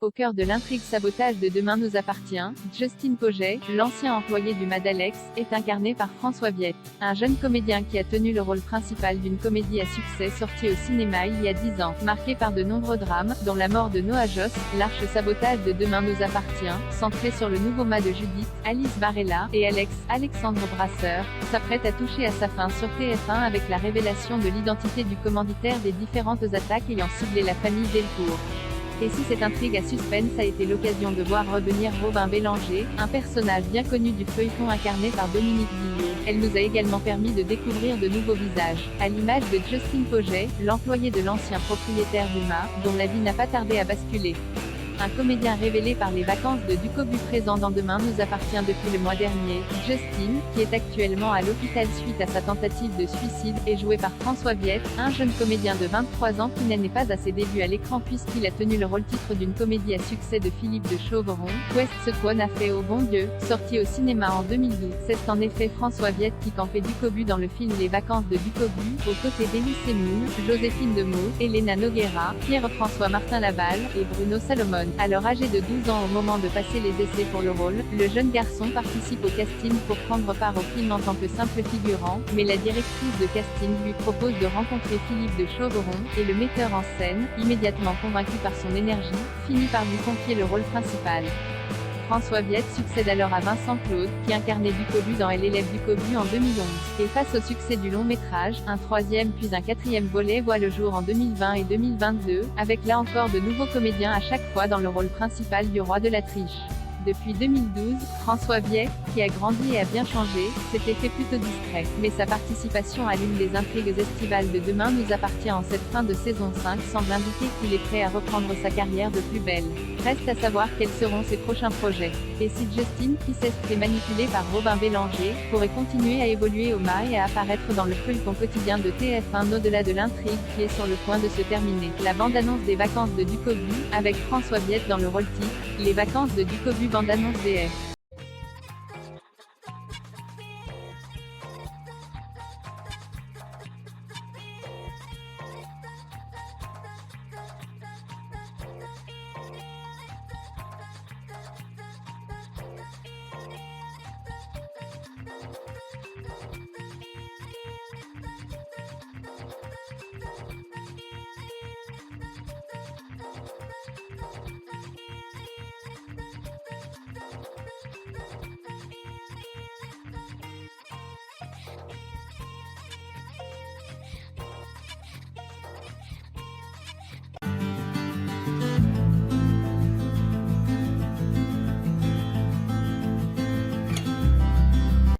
Au cœur de l'intrigue sabotage de Demain nous appartient, Justin Pogget, l'ancien employé du Mad Alex, est incarné par François Viète, un jeune comédien qui a tenu le rôle principal d'une comédie à succès sortie au cinéma il y a 10 ans, marquée par de nombreux drames, dont la mort de Noah Joss. L'arche sabotage de Demain nous appartient, centré sur le nouveau mât de Judith, Alice Barella, et Alexandre Brasseur, s'apprête à toucher à sa fin sur TF1 avec la révélation de l'identité du commanditaire des différentes attaques ayant ciblé la famille Delcourt. Et si cette intrigue à suspense a été l'occasion de voir revenir Robin Bélanger, un personnage bien connu du feuilleton incarné par Dominique Villot, elle nous a également permis de découvrir de nouveaux visages, à l'image de Justin Pogget, l'employé de l'ancien propriétaire du mât, dont la vie n'a pas tardé à basculer. Un comédien révélé par les vacances de Ducobu présent dans Demain nous appartient depuis le mois dernier, Justin, qui est actuellement à l'hôpital suite à sa tentative de suicide, est joué par François Viète, un jeune comédien de 23 ans qui n'est pas à ses débuts à l'écran puisqu'il a tenu le rôle titre d'une comédie à succès de Philippe de Chauvron, Quest ce qu'on a fait au bon Dieu, sorti au cinéma en 2012. C'est en effet François Viète qui campait Ducobu dans le film Les vacances de Ducobu, aux côtés d'Élie Semoun, Joséphine Demeaux, Elena Noguera, Pierre-François Martin Laval, et Bruno Salomon. Alors âgé de 12 ans au moment de passer les essais pour le rôle, le jeune garçon participe au casting pour prendre part au film en tant que simple figurant, mais la directrice de casting lui propose de rencontrer Philippe de Chauvron, et le metteur en scène, immédiatement convaincu par son énergie, finit par lui confier le rôle principal. François Viète succède alors à Vincent Claude, qui incarnait Ducobu dans Elle élève Ducobu en 2011. Et face au succès du long métrage, un troisième puis un quatrième volet voit le jour en 2020 et 2022, avec là encore de nouveaux comédiens à chaque fois dans le rôle principal du roi de la triche. Depuis 2012, François Viète, qui a grandi et a bien changé, s'était fait plutôt discret, mais sa participation à l'une des intrigues estivales de Demain nous appartient en cette fin de saison 5 semble indiquer qu'il est prêt à reprendre sa carrière de plus belle. Reste à savoir quels seront ses prochains projets. Et si Justin, qui s'est fait manipuler par Robin Bélanger, pourrait continuer à évoluer au mât et à apparaître dans le feuilleton quotidien de TF1 au-delà de l'intrigue qui est sur le point de se terminer. La bande-annonce des vacances de Ducobu, avec François Viète dans le rôle titre, Les vacances de Ducobu bande-annonce DF.